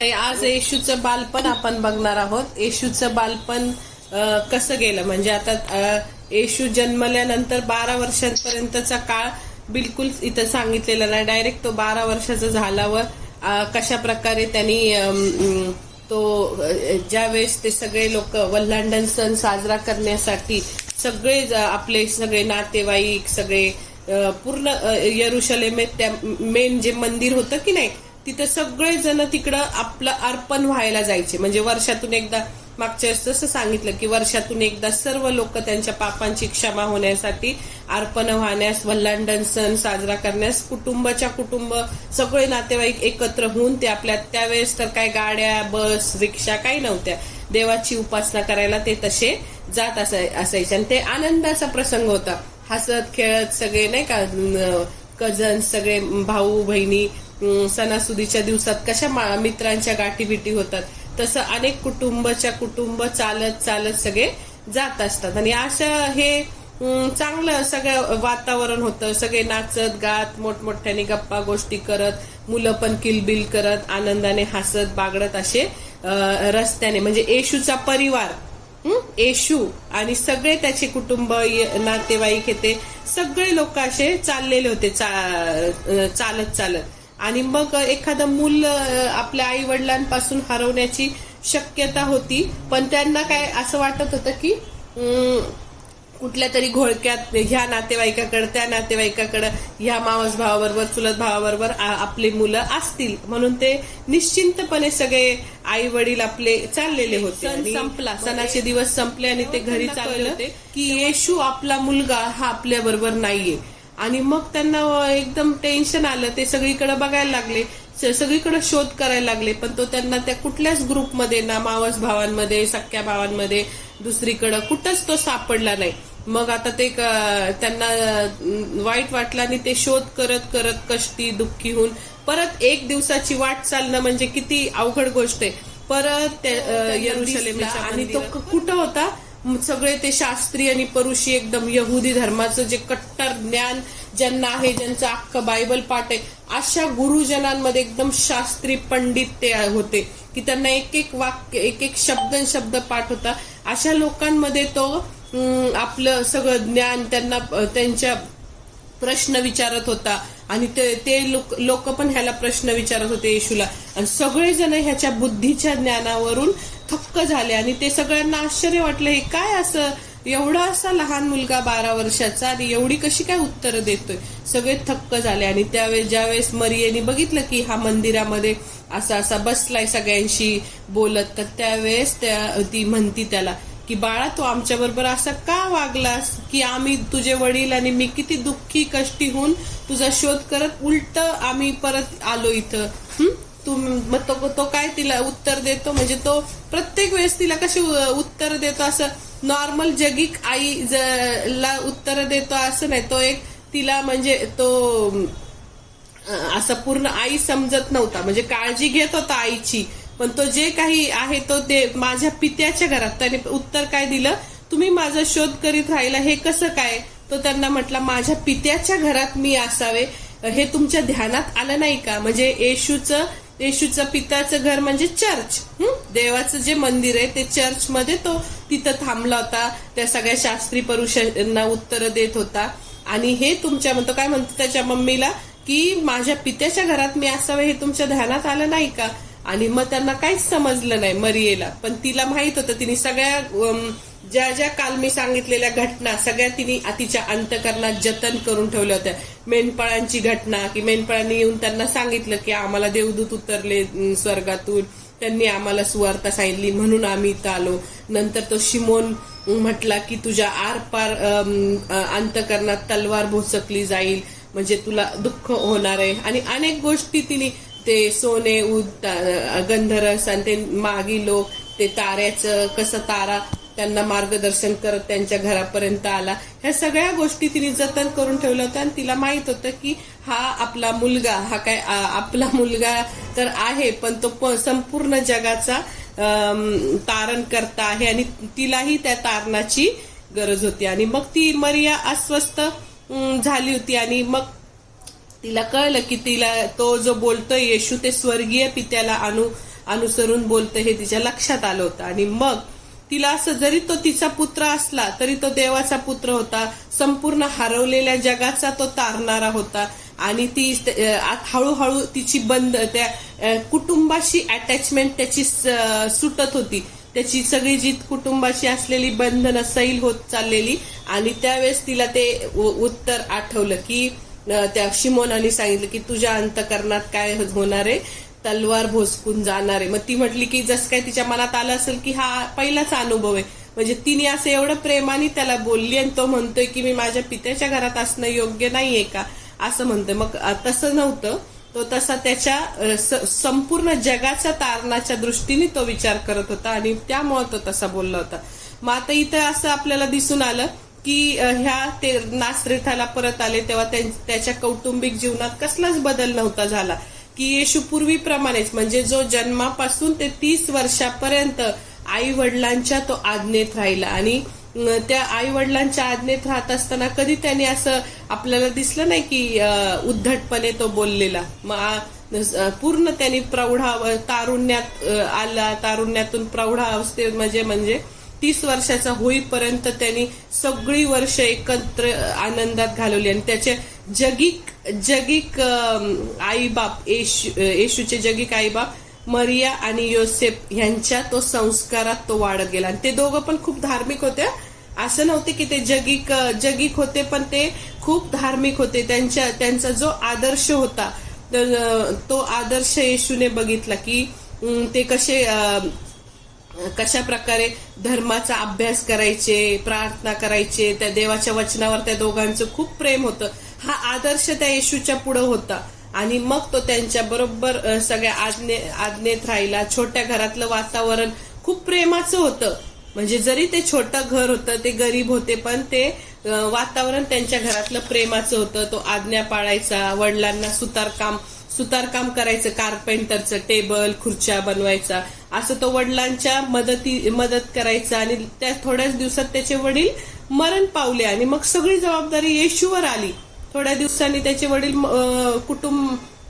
आज येशूचं बालपण आपण बघणार आहोत. येशूचं बालपण कसं गेलं, म्हणजे आता येशू जन्मल्यानंतर 12 वर्षांपर्यंतचा काळ बिलकुल इथं सांगितलेला नाही. डायरेक्ट तो 12 वर्षाचा झाल्यावर कशा प्रकारे त्यांनी तो ज्यावेळेस ते सगळे लोक वल्हांडण सण साजरा करण्यासाठी सगळे आपले सगळे नातेवाईक सगळे पूर्ण यरुशलेमेत त्या मेन जे मंदिर होतं की नाही तिथं सगळे जण तिकडं आपलं अर्पण व्हायला जायचे. म्हणजे वर्षातून एकदा, मागच्या वेळेस जसं सांगितलं की वर्षातून एकदा सर्व लोक त्यांच्या पापांची क्षमा होण्यासाठी अर्पण वाहण्यास, वल्हांडण सण साजरा करण्यास कुटुंबाच्या कुटुंब सगळे नातेवाईक एकत्र होऊन ते आपल्या, त्यावेळेस तर काय गाड्या बस रिक्षा काही नव्हत्या, देवाची उपासना करायला ते तसे जात असायचे. आणि ते आनंदाचा प्रसंग होता. हसत खेळत सगळे नाही का, कझन सगळे भाऊ बहिणी सणासुदीच्या दिवसात कशा मित्रांच्या गाठीभिटी होतात तसं अनेक कुटुंबाच्या कुटुंब चालत चालत सगळे जात असतात. आणि असं हे चांगलं सगळं वातावरण होतं. सगळे नाचत गात मोठमोठ्याने गप्पा गोष्टी करत, मुलं पण किलबिल करत आनंदाने हसत बागडत असे रस्त्याने, म्हणजे येशूचा परिवार, येशू आणि सगळे त्याचे कुटुंब नातेवाईक ते सगळे लोक असे चाललेले होते चालत चालत. आणि मग एखादं मूल आपल्या आई वडिलांपासून हरवण्याची शक्यता होती, पण त्यांना काय असं वाटत होतं की कुठल्या तरी घोळक्यात ह्या नातेवाईकाकडे त्या नातेवाईकाकडे ह्या मावस भावाबरोबर चुलत भावाबरोबर आपली मुलं असतील, म्हणून ते निश्चिंतपणे सगळे आई वडील आपले चाललेले होते. संपला, सणाचे दिवस संपले आणि ते घरी चालले होते की येशू आपला मुलगा हा आपल्या बरोबर नाहीये. आणि मग त्यांना एकदम टेन्शन आलं. ते सगळीकडे बघायला लागले, सगळीकडे शोध करायला लागले, पण तो त्यांना त्या कुठल्याच ग्रुपमध्ये ना मावस भावांमध्ये सख्या भावांमध्ये दुसरीकडे कुठंच तो सापडला नाही. मग आता ते त्यांना वाईट वाटलं आणि ते शोध करत करत कष्टी दुःखी होऊन परत एक दिवसाची वाट चालणं म्हणजे किती अवघड गोष्ट आहे. परत यरुशलेमला, आणि तो कुठं होता, सगळे ते शास्त्री आणि परुषी एकदम यहुदी धर्माचं जे कट्टर ज्ञान ज्यांना आहे, ज्यांचं अख्खं बायबल पाठ आहे, अशा गुरुजनांमध्ये एकदम शास्त्री पंडित ते होते की त्यांना एक एक वाक्य एक एक शब्द पाठ होता. अशा लोकांमध्ये तो आपलं सगळं ज्ञान त्यांना त्यांच्या प्रश्न विचारत होता. आणि ते लोक पण ह्याला प्रश्न विचारत होते येशूला. आणि सगळेजण ह्याच्या बुद्धीच्या ज्ञानावरून थक्क झाले. आणि ते सगळ्यांना आश्चर्य वाटलं, हे काय असं एवढा असा लहान मुलगा 12 वर्षाचा आणि एवढी कशी काय उत्तरं देतोय. सगळे थक्क झाले. आणि त्यावेळेस ज्यावेळेस मरियेने बघितलं की हा मंदिरामध्ये असा बसलाय सगळ्यांशी बोलत, तर त्यावेळेस ती म्हणती त्याला की बाळा, तू आमच्या बरोबर असा का वागलास की आम्ही तुझे वडील आणि मी किती दुःखी कष्टी होऊन तुझा शोध करत उलट आम्ही परत आलो इथं. मग तो काय तिला उत्तर देतो, म्हणजे तो प्रत्येक वेळेस तिला कशी उत्तर देतो, असं नॉर्मल जगिक आई ला उत्तर देतो असं नाही. तो एक तिला म्हणजे तो असं पूर्ण आई समजत नव्हता, म्हणजे काळजी घेत होता आईची, पण तो जे काही आहे तो ते माझ्या पित्याच्या घरात. त्याने उत्तर काय दिलं, तुम्ही माझा शोध करीत राहिला हे कसं काय. तो त्यांना म्हटला, माझ्या पित्याच्या घरात मी असावे हे तुमच्या ध्यानात आलं नाही का. म्हणजे येशूचं पित्याचं घर म्हणजे चर्च, देवाचं जे मंदिर आहे ते चर्च मध्ये तो तिथं थांबला होता, त्या सगळ्या शास्त्री पुरुषांना उत्तर देत होता. आणि हे तुमच्या म्हणतो काय म्हणतो त्याच्या मम्मीला की माझ्या पित्याच्या घरात मी असावे हे तुमच्या ध्यानात आलं नाही का. आणि मग त्यांना काहीच समजलं नाही मरियेला, पण तिला माहित होतं. तिने सगळ्या ज्या ज्या काल मी सांगितलेल्या घटना सगळ्या तिने तिच्या अंतकरणात जतन करून ठेवल्या होत्या. मेंढपाळांची घटना की मेंढपाळांनी येऊन त्यांना सांगितलं की आम्हाला देवदूत उतरले स्वर्गातून, त्यांनी आम्हाला सुवार्ता सांगितली म्हणून आम्ही इथं आलो. नंतर तो शिमोन म्हटला की तुझ्या आरपार अंतकरणात तलवार भोसकली जाईल, म्हणजे तुला दुःख होणार आहे. आणि अनेक गोष्टी तिने ते सोने गंधरस आणि ते मागी लोक ते ताऱ्याचं कसं तारा त्यांना मार्गदर्शन करत त्यांच्या घरापर्यंत आला, ह्या सगळ्या गोष्टी तिने जतन करून ठेवल्या होत्या. आणि तिला माहित होतं की हा आपला मुलगा, हा काय आपला मुलगा तर आहे, पण तो संपूर्ण जगाचा तारण करता आहे आणि तिलाही त्या तारणाची गरज होती. आणि मग ती मरिया अस्वस्थ झाली होती. आणि मग तिला कळलं की तिला तो जो बोलतोय येशू ते स्वर्गीय पित्याला अनुसरून बोलतं हे तिच्या लक्षात आलं होतं. आणि मग तिला असं, जरी तो तिचा पुत्र असला तरी तो देवाचा पुत्र होता, संपूर्ण हरवलेल्या जगाचा तो तारणारा होता. आणि ती हळूहळू तिची त्या कुटुंबाशी अटॅचमेंट त्याची सुटत होती. त्याची सगळी जी कुटुंबाशी असलेली बंधनं सैल होत चाललेली. आणि त्यावेळेस तिला ते उत्तर आठवलं की त्या शिमोनाने सांगितलं की तुझ्या अंतकरणात काय होणार आहे, तलवार भोसकून जाणार आहे. मग ती म्हटली की जसं काय तिच्या मनात आलं असेल की हा पहिलाच अनुभव आहे. म्हणजे तिने असं एवढं प्रेमाने त्याला बोलली आणि तो म्हणतोय की मी माझ्या पित्याच्या घरात असणं योग्य नाहीये का, असं म्हणतोय. मग तसं नव्हतं, तो तसा त्याच्या संपूर्ण जगाच्या तारणाच्या दृष्टीने तो विचार करत होता आणि त्यामुळे तो तसा बोलला होता. मग आता इथं असं आपल्याला दिसून आलं की ते नासरेथाला परत आले तेव्हा त्याच्या कौटुंबिक जीवनात कसलाच बदल नव्हता झाला. की येशू पूर्वीप्रमाणेच, म्हणजे जो जन्मापासून ते 30 वर्षापर्यंत आई वडिलांच्या तो आज्ञेत राहिला. आणि त्या आई वडिलांच्या आज्ञेत राहत असताना कधी त्याने असं आपल्याला दिसलं नाही की उद्धटपणे तो बोललेला. पूर्ण त्यांनी तारुण्यात आला, तारुण्यातून प्रौढावस्थेत म्हणजे 30 वर्षाचा होईपर्यंत त्यांनी सगळी वर्ष एकत्र आनंदात घालवली. आणि त्याचे जगिक आईबाप, येशूचे जगिक आईबाप मरिया आणि योसेफ यांच्या तो संस्कारात तो वाढत गेला. आणि ते दोघं पण खूप धार्मिक होते. असं नव्हते की ते जगिक होते, पण ते खूप धार्मिक होते. त्यांचा जो आदर्श होता तो आदर्श येशूने बघितला की ते कशा प्रकारे धर्माचा अभ्यास करायचे, प्रार्थना करायचे, त्या देवाच्या वचनावर त्या दोघांचं खूप प्रेम होतं. हा आदर्श त्या येशूच्या पुढे होता. आणि मग तो त्यांच्या बरोबर सगळ्या आज्ञेत राहिला. छोट्या घरातलं वातावरण खूप प्रेमाचं होतं. म्हणजे जरी ते छोटं घर होतं, ते गरीब होते, पण ते वातावरण त्यांच्या घरातलं प्रेमाचं होतं. तो आज्ञा पाळायचा, वडिलांना सुतारकाम करायचं, कार्पेंटरचं टेबल खुर्च्या बनवायचा, असं तो वडिलांच्या मदत करायचा. आणि त्या थोड्याच दिवसात त्याचे वडील मरण पावले आणि मग सगळी जबाबदारी येशूवर आली. थोड्या दिवसांनी त्याचे वडील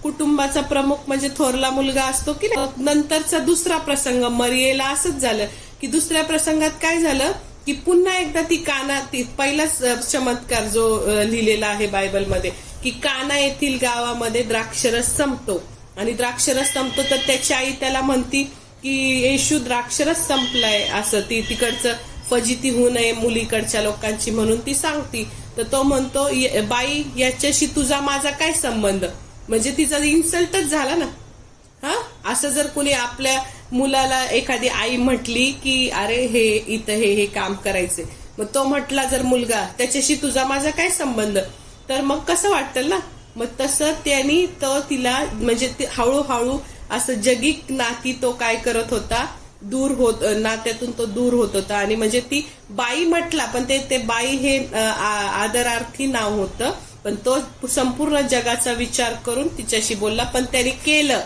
कुटुंबाचा प्रमुख म्हणजे थोरला मुलगा असतो की नंतरचा दुसरा प्रसंग मरियेला असंच झालं की दुसऱ्या प्रसंगात काय झालं की पुन्हा एकदा ती पहिलाच चमत्कार जो लिहिलेला आहे बायबलमध्ये की काना येथील गावामध्ये द्राक्षरस संपतो. आणि द्राक्षरस संपतो तर त्याची आई त्याला म्हणती की येशू द्राक्षरस संपलाय, असं ती तिकडचं फजिती होऊ नये मुलीकडच्या लोकांची म्हणून ती सांगती. तर तो म्हणतो बाई याच्याशी तुझा माझा काय संबंध, म्हणजे तिचा इन्सल्टच झाला ना. असं जर कुणी आपल्या मुलाला एखादी आई म्हटली की अरे हे इथं हे काम करायचे, मग तो म्हटला जर मुलगा त्याच्याशी तुझा माझा काय संबंध, तर मग कसं वाटेल ना. मग तसं त्यांनी तो तिला म्हणजे हळूहळू असं जगिक नाती तो काय करत होता, नात्यातून तो दूर होत होता. आणि म्हणजे ती बाई म्हटला पण ते बाई हे आदरार्थी नाव होतं, पण तो संपूर्ण जगाचा विचार करून तिच्याशी बोलला. पण त्याने केलं,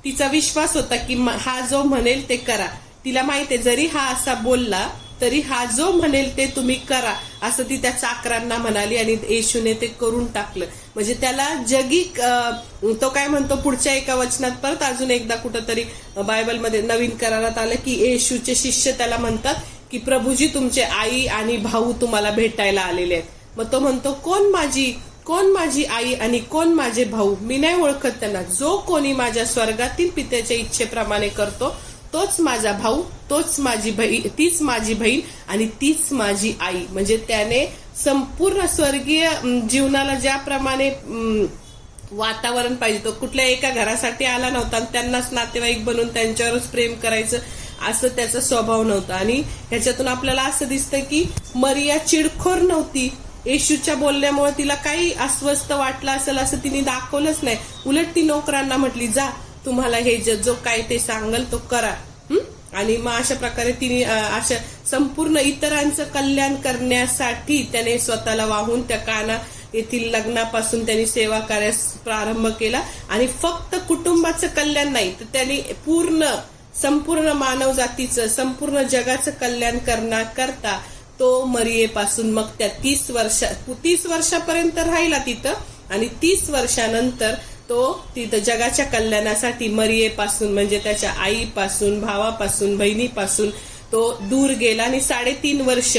तिचा विश्वास होता की हा जो म्हणेल ते करा. तिला माहितीये जरी हा असा बोलला तरी हा जो म्हणेल ते तुम्ही करा, असं ती त्या चाकरांना म्हणाली. आणि येशूने ते करून टाकलं. म्हणजे त्याला जगिक तो काय म्हणतो पुढच्या एका वचनात, परत अजून एकदा कुठंतरी बायबलमध्ये नवीन करारात आलं की येशूचे शिष्य त्याला म्हणतात की प्रभूजी तुमचे आई आणि भाऊ तुम्हाला भेटायला आलेले आहेत. मग तो म्हणतो कोण माझी आई आणि कोण माझे भाऊ, मी नाही ओळखत त्यांना. जो कोणी माझ्या स्वर्गातील पित्याच्या इच्छेप्रमाणे करतो तोच माझा भाऊ, तीच माझी बहीण आणि तीच माझी आई. म्हणजे त्याने संपूर्ण स्वर्गीय जीवनाला ज्याप्रमाणे वातावरण पाहिजे, तो कुठल्या एका घरासाठी आला नव्हता आणि त्यांनाच नातेवाईक बनून त्यांच्यावरच प्रेम करायचं असं त्याचा स्वभाव नव्हता. आणि ह्याच्यातून आपल्याला असं दिसतं की मरिया चिडखोर नव्हती. येशूच्या बोलण्यामुळे तिला काही अस्वस्थ वाटलं असेल असं तिने दाखवलंच नाही. उलट ती नोकरांना म्हटली जा तुम्हाला हे जो काय ते सांगल तो करा. आणि मग अशा प्रकारे तिने अशा संपूर्ण इतरांचं कल्याण करण्यासाठी त्याने स्वतःला वाहून त्या काना येथील लग्नापासून त्यांनी सेवा कार्यास प्रारंभ केला. आणि फक्त कुटुंबाचं कल्याण नाही तर त्यांनी संपूर्ण मानव जातीचं संपूर्ण जगाचं कल्याण करता तो मरियेपासून मग त्या 30 वर्षापर्यंत राहिला तिथं. आणि 30 वर्षानंतर तो तिथं जगाच्या कल्याणासाठी मरियेपासून म्हणजे त्याच्या आईपासून, भावापासून, बहिणीपासून तो दूर गेला आणि 3.5 वर्ष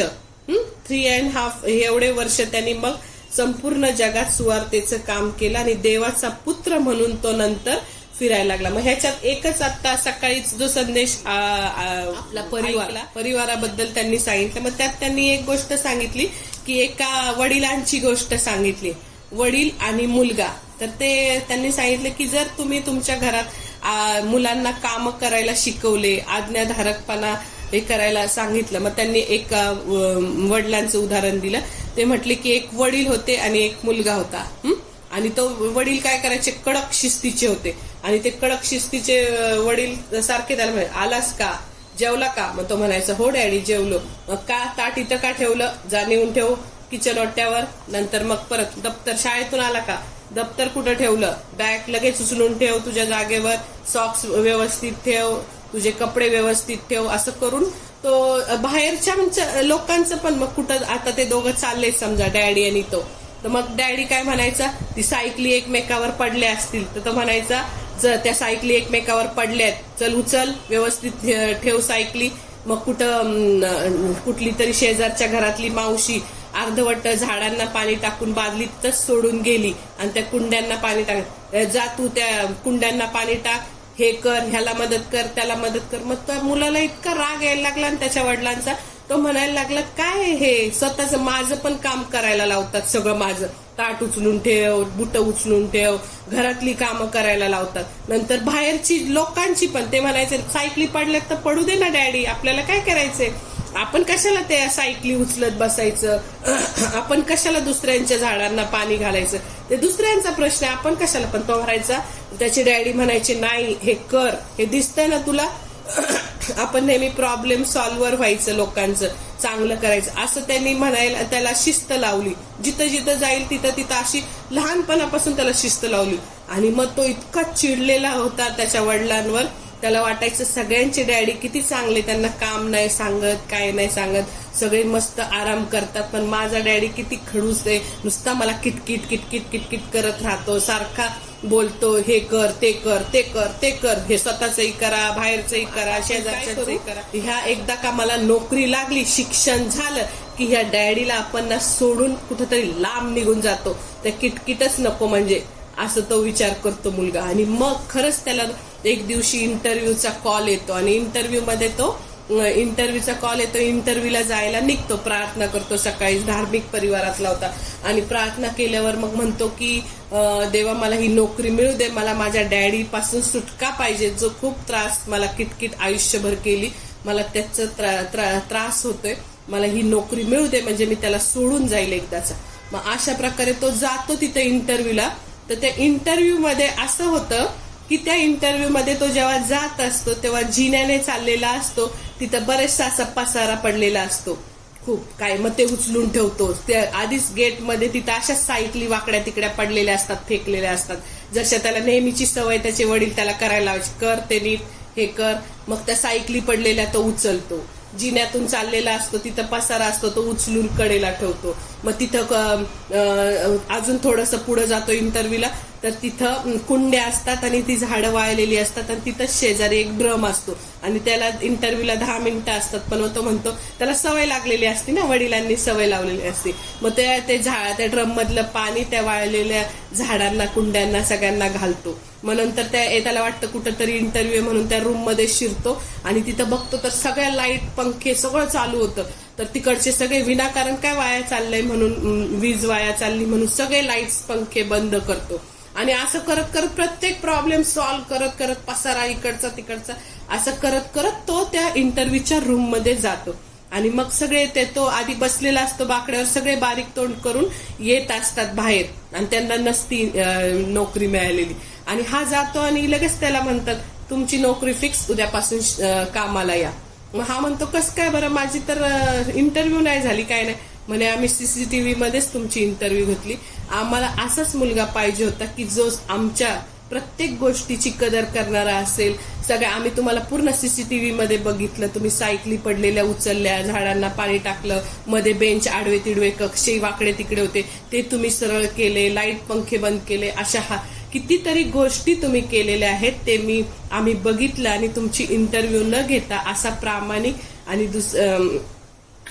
3.5 एवढे वर्ष त्यांनी मग संपूर्ण जगात सुवार्तेचं काम केलं आणि देवाचा पुत्र म्हणून तो नंतर फिरायला लागला. मग ह्याच्यात एकच आता सकाळीच जो संदेश आपला परिवाराबद्दल त्यांनी सांगितलं, मग त्यात त्यांनी एक गोष्ट सांगितली की एका वडिलांची गोष्ट सांगितली, वडील आणि मुलगा. तर ते त्यांनी सांगितलं की जर तुम्ही तुमच्या घरात मुलांना काम करायला शिकवले, आज्ञाधारकपणा हे करायला सांगितलं, मग त्यांनी एक वडिलांचं उदाहरण दिलं. ते म्हटले की एक वडील होते आणि एक मुलगा होता आणि तो वडील काय करायचे, कडक शिस्तीचे होते आणि ते कडक शिस्तीचे वडील सारखे त्याला म्हणाले, आलास का, जेवला का? मग तो म्हणायचा हो डॅडी जेवलो. मग का ताट इथं का ठेवलं, जा नेऊन ठेव किचन ओट्यावर. नंतर मग परत दप्तर, शाळेतून आला का, दप्तर कुठं ठेवलं, बॅग लगेच उचलून ठेव तुझ्या जागेवर, सॉक्स व्यवस्थित ठेव, तुझे कपडे व्यवस्थित ठेव. असं करून तो बाहेरच्या लोकांचं पण मग कुठं आता ते दोघं चालले समजा डॅडी आणि तो, तर मग डॅडी काय म्हणायचा, ती सायकली एकमेकावर पडल्या असतील तर तो म्हणायचा जर त्या सायकली एकमेकावर पडल्यात, चल उचल व्यवस्थित ठेव सायकली. मग कुठली तरी शेजारच्या घरातली मावशी अर्धवट झाडांना पाणी टाकून बादलीतच सोडून गेली आणि त्या कुंड्यांना पाणी टाक, जा तू त्या कुंड्यांना पाणी टाक, हे कर, ह्याला मदत कर, त्याला मदत कर. मग त्या मुलाला इतका राग यायला लागला आणि त्याच्या वडिलांचा, तो म्हणायला लागला काय हे स्वतःच माझं पण काम करायला लावतात, सगळं माझं, ताट उचलून ठेव, बुट उचलून ठेव, घरातली कामं करायला लावतात. नंतर बाहेरची लोकांची पण ते म्हणायचे सायकली पडल्यात तर पडू दे ना डॅडी, आपल्याला काय करायचंय, आपण कशाला त्या सायकली उचलत बसायचं, आपण कशाला दुसऱ्यांच्या झाडांना पाणी घालायचं, ते दुसऱ्यांचा प्रश्न आहे, आपण कशाला. पण तो म्हणायचा, त्याचे डॅडी म्हणायचे नाही हे कर, हे दिसतंय ना तुला, आपण नेहमी प्रॉब्लेम सॉल्व्हर व्हायचं, लोकांचं चांगलं करायचं, असं त्यांनी म्हणायला त्याला शिस्त लावली. जिथं जिथं जाईल तिथं तिथं अशी लहानपणापासून त्याला शिस्त लावली. आणि मग तो इतका चिडलेला होता त्याच्या वडिलांवर, त्याला वाटायचं सगळ्यांचे डॅडी किती चांगले, त्यांना काम नाही सांगत, काय नाही सांगत, सगळे मस्त आराम करतात, पण माझा डॅडी किती खडूस आहे, नुसता मला किटकिट किटकिट किटकिट करत राहतो, सारखा बोलतो हे कर ते कर ते कर ते कर, हे स्वतःचंही करा, बाहेरचंही करा, शेजारचंही करा. ह्या एकदा का मला नोकरी लागली, शिक्षण झालं की ह्या डॅडीला आपण ना सोडून कुठंतरी लांब निघून जातो, त्या किटकिटच नको म्हणजे, असं तो विचार करतो मुलगा. आणि मग खरंच त्याला एक दिवशी इंटरव्ह्यूचा कॉल येतो आणि इंटरव्ह्यूचा कॉल येतो, इंटरव्ह्यूला जायला निघतो, प्रार्थना करतो, सकाळी धार्मिक परिवारातला होता आणि प्रार्थना केल्यावर मग म्हणतो की देवा मला ही नोकरी मिळू दे, मला माझ्या डॅडी पासून सुटका पाहिजे, जो खूप त्रास मला किटकिट आयुष्यभर केली, मला त्याचा त्रास होतोय, मला ही नोकरी मिळू दे म्हणजे मी त्याला सोडून जाईल एकदाचा. मग अशा प्रकारे तो जातो तिथे इंटरव्ह्यूला. तर त्या इंटरव्ह्यू मध्ये असं होतं की त्या इंटरव्ह्यू मध्ये तो जेव्हा जात असतो तेव्हा जिन्याने चाललेला असतो, तिथं बरेचसा असा पसारा पडलेला असतो खूप काय, मग ते उचलून ठेवतो. त्या आधीच गेटमध्ये तिथं अशा सायकली वाकड्या तिकड्या पडलेल्या असतात, फेकलेल्या असतात, जशा त्याला नेहमीची सवय त्याचे वडील त्याला करायला लावायचे, कर ते नीट, हे कर. मग त्या सायकली पडलेल्या तो उचलतो, जिन्यातून चाललेला असतो तिथं पसारा असतो तो उचलून कडेला ठेवतो. मग तिथं अजून थोडंसं पुढे जातो इंटरव्ह्यूला, तर तिथं कुंड्या असतात आणि ती झाडं वाळलेली असतात आणि तिथं शेजारी एक ड्रम असतो आणि त्याला इंटरव्ह्यूला 10 मिनिटं असतात, पण तो म्हणतो त्याला सवय लागलेली असते ना, वडिलांनी सवय लावलेली असते. मग त्या ड्रम मधलं पाणी त्या वाळलेल्या झाडांना, कुंड्यांना, सगळ्यांना घालतो. मग नंतर त्याला वाटतं कुठंतरी इंटरव्ह्यू म्हणून त्या रूम मध्ये शिरतो आणि तिथं बघतो तर सगळ्या लाईट, पंखे सगळं चालू होतं. तर तिकडचे सगळे विनाकारण काय वाया चाललंय म्हणून, वीज वाया चालली म्हणून सगळे लाईट्स, पंखे बंद करतो. आणि असं करत करत प्रत्येक प्रॉब्लेम सॉल्व्ह करत करत, पसारा इकडचा तिकडचा असं करत करत तो त्या इंटरव्ह्यूच्या रूम मध्ये जातो. आणि मग सगळे तो आधी बसलेला असतो बाकड्यावर, सगळे बारीक तोंड करून येत असतात बाहेर आणि त्यांना नसती नोकरी मिळालेली. आणि हा जातो आणि लगेच त्याला म्हणतात तुमची नोकरी फिक्स, उद्यापासून कामाला या. मग हा म्हणतो कस काय बरं, माझी तर इंटरव्ह्यू नाही झाली, काय नाही. म्हणे आम्ही सीसीटीव्ही मध्येच तुमची इंटरव्ह्यू घेतली, आम्हाला असाच मुलगा पाहिजे होता की जो आमच्या प्रत्येक गोष्टीची कदर करणारा असेल. सगळ्या आम्ही तुम्हाला पूर्ण सीसीटीव्ही मध्ये बघितलं, तुम्ही सायकली पडलेल्या उचलल्या, झाडांना पाणी टाकलं, मध्ये बेंच आडवे तिडवे कक्षे वाकडे तिकडे होते ते तुम्ही सरळ केले, लाईट पंखे बंद केले, अशा कितीतरी गोष्टी तुम्ही केलेल्या आहेत ते आम्ही बघितलं आणि तुमची इंटरव्ह्यू न घेता असा प्रामाणिक आणि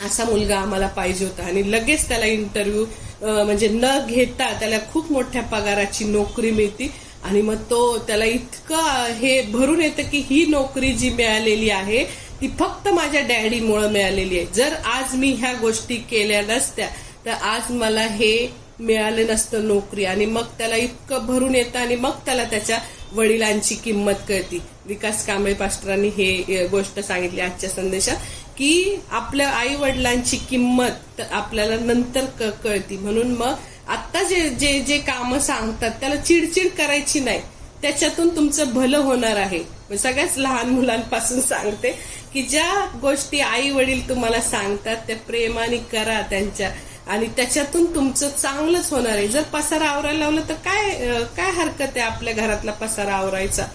असा मुलगा आम्हाला पाहिजे होता आणि लगेच त्याला इंटरव्ह्यू म्हणजे न घेता त्याला खूप मोठ्या पगाराची नोकरी मिळते आणि मग त्याला इतकं हे भरून येतं की ही नोकरी जी मिळालेली आहे ती फक्त माझ्या डॅडीमुळे मिळालेली आहे. जर आज मी ह्या गोष्टी केल्या नसत्या तर आज मला हे मिळालं नसतं नोकरी. आणि मग त्याला इतकं भरून येतं आणि मग त्याला त्याच्या वडिलांची किंमत कळती. विकास कांबळे पास्टरांनी हे गोष्ट सांगितली आजच्या संदेशात की आपल्या आई वडिलांची किंमत आपल्याला नंतर कळती. म्हणून मग आता जे जे कामं सांगतात त्याला चिडचिड करायची नाही, त्याच्यातून तुमचं भलं होणार आहे. सगळ्याच लहान मुलांपासून सांगते की ज्या गोष्टी आई वडील तुम्हाला सांगतात त्या प्रेमाने करा त्यांच्या आणि त्याच्यातून तुमचं चांगलंच होणार आहे. जर पसारा आवरायला लावलं तर काय हरकत आहे आपल्या घरातला पसारा आवरायचा.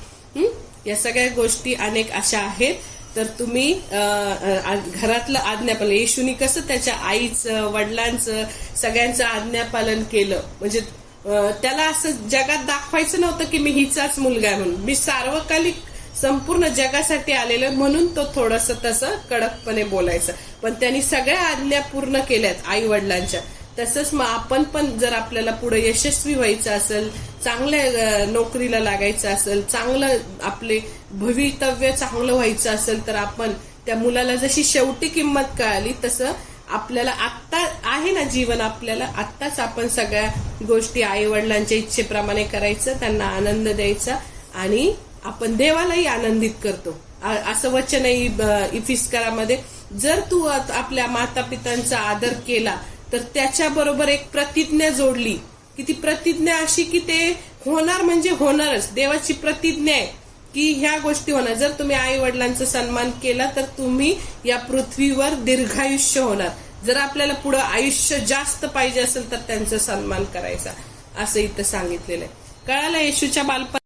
या सगळ्या गोष्टी अनेक अशा आहेत. तर तुम्ही घरातलं आज्ञापालन, येशूनी कसं त्याच्या आईचं वडिलांचं सगळ्यांचं आज्ञापालन केलं म्हणजे त्याला असं जगात दाखवायचं नव्हतं की मी हिचाच मुलगा आहे म्हणून, मी सार्वकालिक संपूर्ण जगासाठी आलेलं म्हणून तो थोडंसं तसं कडकपणे बोलायचं. पण त्यांनी सगळ्या आज्ञा पूर्ण केल्यात आई वडिलांच्या. तसंच मग आपण पण जर आपल्याला पुढे यशस्वी व्हायचं असेल, चांगल्या नोकरीला लागायचं असेल, चांगलं आपले भवितव्य चांगलं व्हायचं असेल तर आपण त्या मुलाला जशी शेवटी किंमत कळाली तसं आपल्याला आत्ता आहे ना जीवन, आपल्याला आत्ताच आपण सगळ्या गोष्टी आई वडिलांच्या इच्छेप्रमाणे करायचं, त्यांना आनंद द्यायचा आणि आपण देवालाही आनंदित करतो. असं वचन आहे इफिस्करामध्ये, जर तू आपल्या माता पित्यांचा आदर केला तर त्याच्याबरोबर एक प्रतिज्ञा जोडली की ती प्रतिज्ञा अशी की ते होणार म्हणजे होणारच. देवाची प्रतिज्ञा आहे की ह्या गोष्टी होणार. जर तुम्ही आई वडिलांचा सन्मान केला तर तुम्ही या पृथ्वीवर दीर्घायुष्य होणार. जर आपल्याला पुढे आयुष्य जास्त पाहिजे असेल तर त्यांचा सन्मान करायचा, असं इथं सांगितलेलं आहे. कळालं येशूच्या बालपण